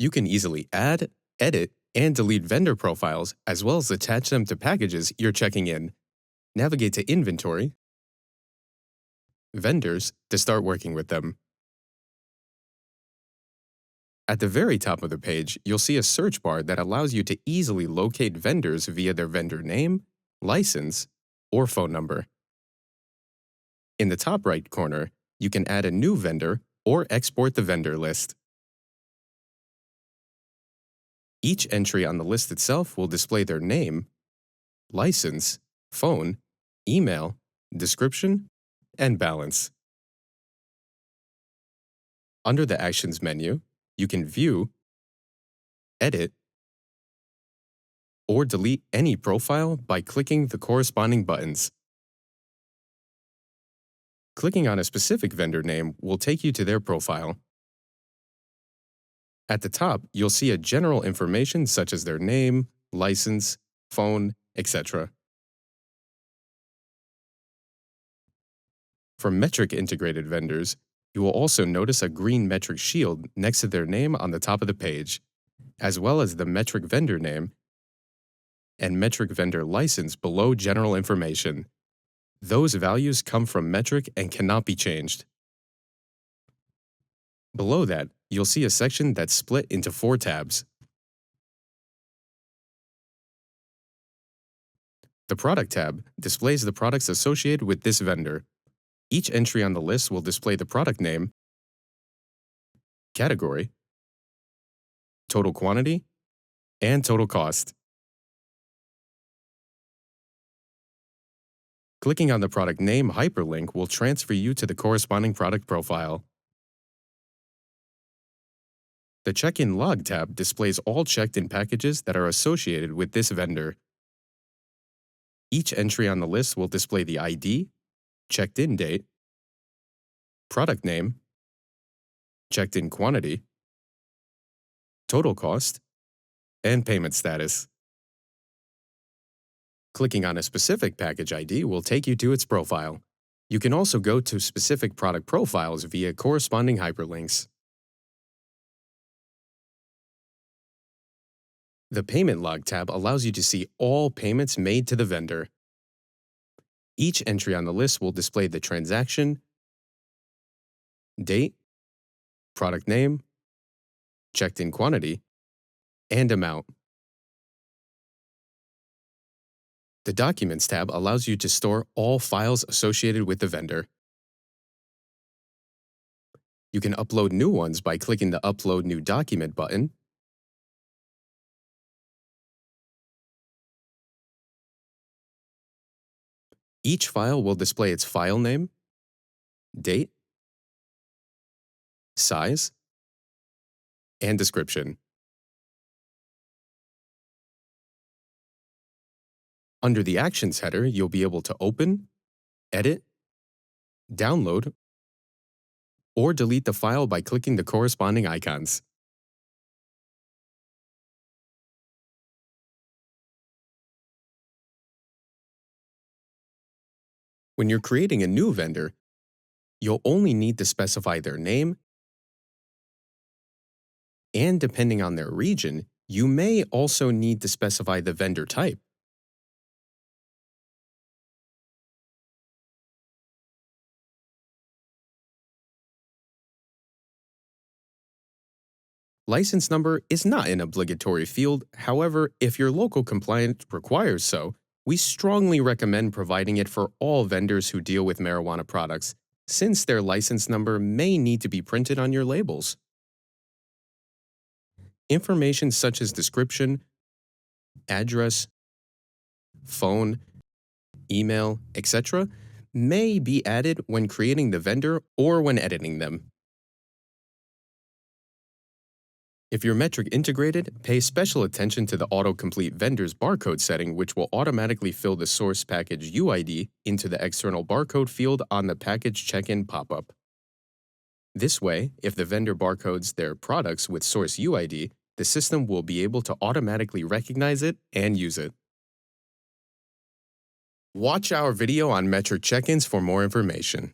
You can easily add, edit, and delete vendor profiles, as well as attach them to packages you're checking in. Navigate to Inventory, Vendors to start working with them. At the very top of the page, you'll see a search bar that allows you to easily locate vendors via their vendor name, license, or phone number. In the top right corner, you can add a new vendor or export the vendor list. Each entry on the list itself will display their name, license, phone, email, description, and balance. Under the Actions menu, you can view, edit, or delete any profile by clicking the corresponding buttons. Clicking on a specific vendor name will take you to their profile. At the top, you'll see a general information such as their name, license, phone, etc. For Metrc integrated vendors, you will also notice a green Metrc shield next to their name on the top of the page, as well as the Metrc vendor name and Metrc vendor license below general information. Those values come from Metrc and cannot be changed. Below that, you'll see a section that's split into 4 tabs. The Product tab displays the products associated with this vendor. Each entry on the list will display the product name, category, total quantity, and total cost. Clicking on the product name hyperlink will transfer you to the corresponding product profile. The Check-in Log tab displays all checked-in packages that are associated with this vendor. Each entry on the list will display the ID, checked-in date, product name, checked-in quantity, total cost, and payment status. Clicking on a specific package ID will take you to its profile. You can also go to specific product profiles via corresponding hyperlinks. The Payment Log tab allows you to see all payments made to the vendor. Each entry on the list will display the transaction, date, product name, checked-in quantity, and amount. The Documents tab allows you to store all files associated with the vendor. You can upload new ones by clicking the Upload New Document button, Each file will display its file name, date, size, and description. Under the Actions header, you'll be able to open, edit, download, or delete the file by clicking the corresponding icons. When you're creating a new vendor, you'll only need to specify their name, and depending on their region, you may also need to specify the vendor type. License number is not an obligatory field. However, if your local compliance requires so, we strongly recommend providing it for all vendors who deal with marijuana products, since their license number may need to be printed on your labels. Information such as description, address, phone, email, etc. may be added when creating the vendor or when editing them. If you're Metrc integrated, pay special attention to the autocomplete vendor's barcode setting, which will automatically fill the source package UID into the external barcode field on the package check-in pop-up. This way, if the vendor barcodes their products with source UID, the system will be able to automatically recognize it and use it. Watch our video on Metrc check-ins for more information.